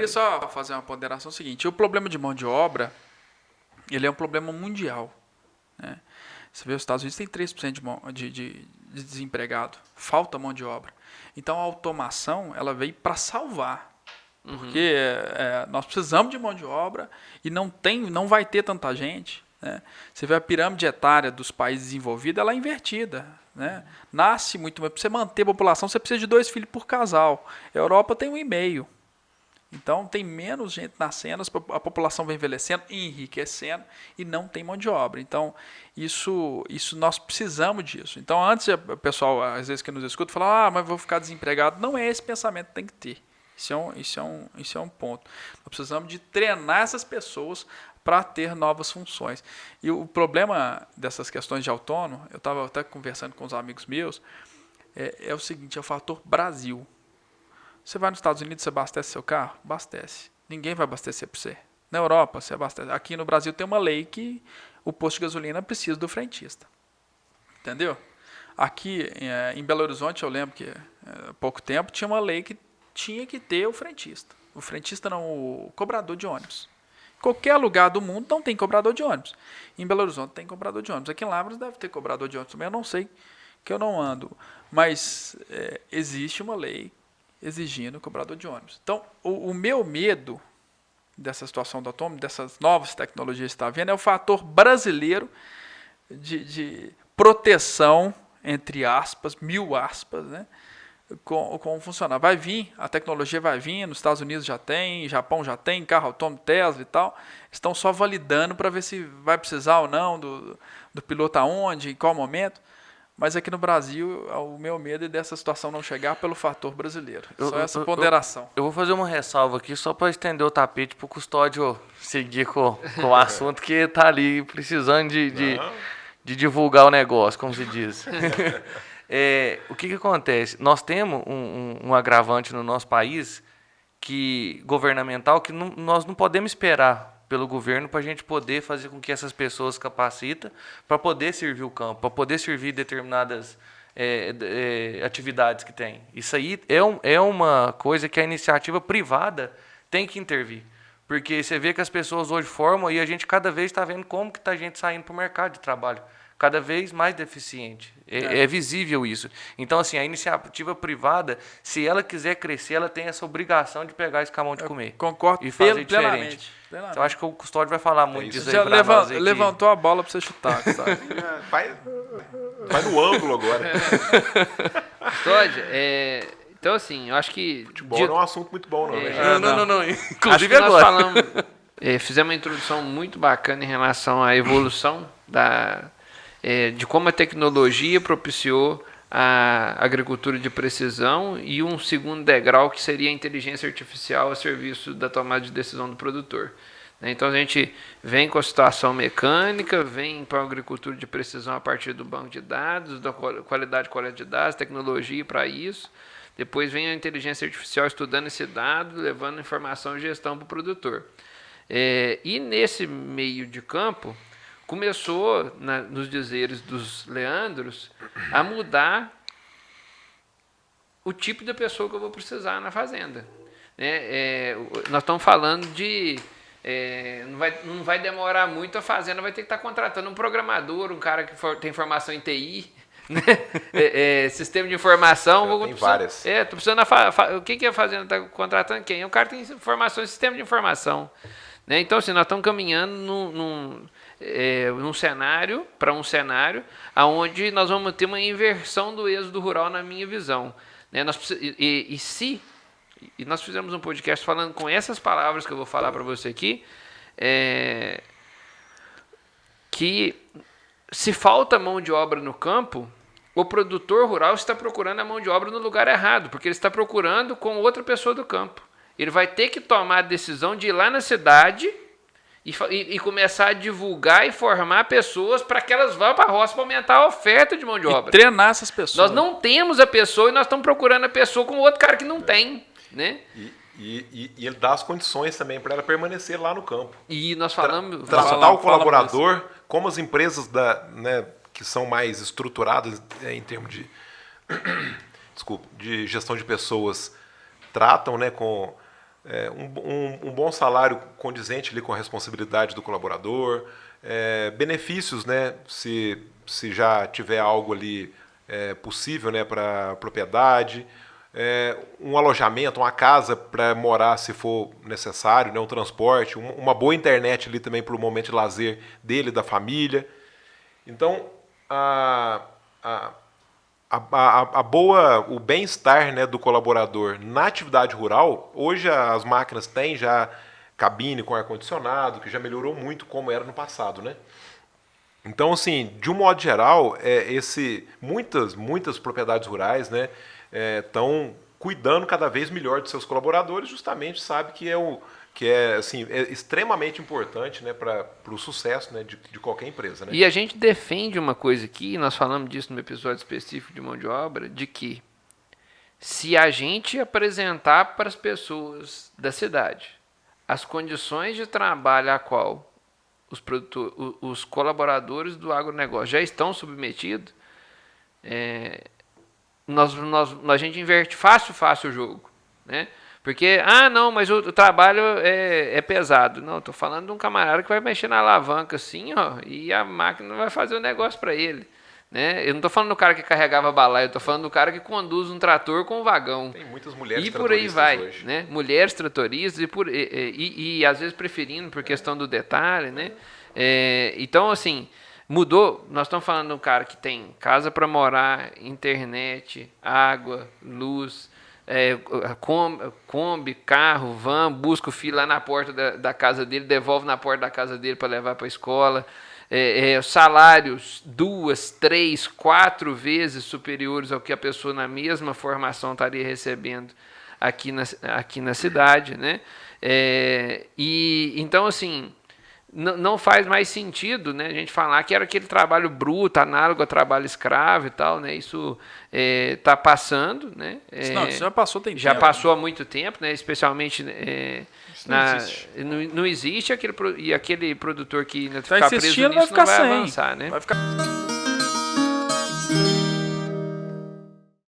queria só fazer uma ponderação seguinte. O problema de mão de obra, ele é um problema mundial. Né? Você vê, os Estados Unidos tem 3% de desempregado. Falta mão de obra. Então, a automação, ela veio para salvar. Porque nós precisamos de mão de obra e não vai ter tanta gente. Né? Você vê a pirâmide etária dos países desenvolvidos, ela é invertida. Né? Nasce muito, mas para você manter a população, você precisa de 2 filhos por casal. A Europa tem 1,5. Então, tem menos gente nascendo, a população vai envelhecendo, enriquecendo e não tem mão de obra. Então, isso nós precisamos disso. Então, antes, o pessoal, às vezes que nos escuta, fala, mas vou ficar desempregado. Não é esse pensamento que tem que ter. Isso é um ponto. Nós precisamos de treinar essas pessoas para ter novas funções. E o problema dessas questões de autônomo, eu estava até conversando com os amigos meus, é o seguinte, é o fator Brasil. Você vai nos Estados Unidos, você abastece seu carro? Abastece. Ninguém vai abastecer para você. Na Europa, você abastece. Aqui no Brasil tem uma lei que o posto de gasolina precisa do frentista. Entendeu? Aqui em Belo Horizonte, eu lembro que há pouco tempo tinha uma lei que tinha que ter o frentista. O frentista não, o cobrador de ônibus. Em qualquer lugar do mundo não tem cobrador de ônibus. Em Belo Horizonte tem cobrador de ônibus. Aqui em Lavras deve ter cobrador de ônibus também. Eu não sei, que eu não ando. Mas existe uma lei exigindo cobrador de ônibus. Então, o meu medo dessa situação do autônomo, dessas novas tecnologias que está vendo, é o fator brasileiro de proteção, entre aspas, 1000 aspas, né? Como funcionar. Vai vir, a tecnologia vai vir, nos Estados Unidos já tem, Japão já tem, carro autônomo, Tesla e tal. Estão só validando para ver se vai precisar ou não do piloto aonde, em qual momento. Mas aqui no Brasil, o meu medo é dessa situação não chegar pelo fator brasileiro. Só essa ponderação. Eu vou fazer uma ressalva aqui só para estender o tapete para o Custódio seguir com o assunto que está ali precisando de divulgar o negócio, como se diz. O que acontece? Nós temos um agravante no nosso país governamental que nós não podemos esperar pelo governo para a gente poder fazer com que essas pessoas capacitem para poder servir o campo, para poder servir determinadas atividades que tem. Isso aí é uma coisa que a iniciativa privada tem que intervir. Porque você vê que as pessoas hoje formam e a gente cada vez está vendo como que está a gente saindo para o mercado de trabalho. Cada vez mais deficiente. É visível isso. Então, assim, a iniciativa privada, se ela quiser crescer, ela tem essa obrigação de pegar esse camão de comer. Concordo e fazer plenamente. diferente. Então, eu acho que o Custódio vai falar muito disso aí já pra nós. Levantou a bola para você chutar, sabe? Vai no ângulo agora. Custódio, então, assim, eu acho que... Futebol não é um assunto muito bom, não. Não. Inclusive acho que agora. Nós falamos, fizemos uma introdução muito bacana em relação à evolução de como a tecnologia propiciou a agricultura de precisão e um segundo degrau que seria a inteligência artificial a serviço da tomada de decisão do produtor. Então a gente vem com a situação mecânica, vem para a agricultura de precisão a partir do banco de dados, da qualidade de coleta de dados, tecnologia para isso. Depois vem a inteligência artificial estudando esse dado, levando informação e gestão para o produtor. E nesse meio de campo, começou, nos dizeres dos Leandros, a mudar o tipo de pessoa que eu vou precisar na fazenda. Nós estamos falando de... não vai demorar muito, a fazenda vai ter que estar contratando um programador, um cara que tem formação em TI, né? Sistema de informação. Tem várias. Estou precisando o que a fazenda está contratando quem? O cara tem formação em sistema de informação. Né? Então, assim, nós estamos caminhando num cenário, para um cenário, onde nós vamos ter uma inversão do êxodo rural, na minha visão. Né? E nós fizemos um podcast falando com essas palavras que eu vou falar para você aqui, que se falta mão de obra no campo, o produtor rural está procurando a mão de obra no lugar errado, porque ele está procurando com outra pessoa do campo. Ele vai ter que tomar a decisão de ir lá na cidade e começar a divulgar e formar pessoas para que elas vão para a roça para aumentar a oferta de mão de obra. E treinar essas pessoas. Nós não temos a pessoa e nós estamos procurando a pessoa com outro cara que não tem. Né? E ele dá as condições também para ela permanecer lá no campo. E nós falamos... Tratar o colaborador, como as empresas que são mais estruturadas em termos de gestão de pessoas tratam, né, com um bom salário condizente ali com a responsabilidade do colaborador, benefícios, né, se já tiver algo ali possível, né, para a propriedade, um alojamento, uma casa para morar se for necessário, né, um transporte, uma boa internet ali também para o momento de lazer dele, da família. Então, o bem-estar, né, do colaborador na atividade rural, hoje as máquinas têm já cabine com ar-condicionado, que já melhorou muito como era no passado, né? Então, assim, de um modo geral, muitas propriedades rurais, né, estão cuidando cada vez melhor de seus colaboradores, justamente sabe que é extremamente importante, né, para o sucesso, né, de qualquer empresa, né? E a gente defende uma coisa aqui, nós falamos disso no episódio específico de mão de obra, de que se a gente apresentar para as pessoas da cidade as condições de trabalho a qual os colaboradores do agronegócio já estão submetidos, a gente inverte fácil o jogo, né? Porque, não, mas o trabalho é pesado. Não, estou falando de um camarada que vai mexer na alavanca assim, ó, e a máquina vai fazer o negócio para ele, né? Eu não estou falando do cara que carregava balaio, eu estou falando do cara que conduz um trator com um vagão. Tem muitas mulheres e por aí vai, hoje, né? Mulheres tratoristas e às vezes preferindo por questão do detalhe, né? Então, assim, mudou. Nós estamos falando de um cara que tem casa para morar, internet, água, luz, Kombi, carro, van, busca o filho lá na porta da casa dele, devolve na porta da casa dele para levar para a escola. Salários 2, 3, 4 vezes superiores ao que a pessoa na mesma formação estaria recebendo aqui na cidade, né? Então, assim, não faz mais sentido, né, a gente falar que era aquele trabalho bruto, análogo a trabalho escravo e tal, né? Isso está passando, né? Não, isso já passou tem já tempo. passou há muito tempo, né? Especialmente Não existe. não existe aquele produtor que ainda Tá ficar preso insistindo, nisso vai ficar não vai sem. avançar, né? Vai ficar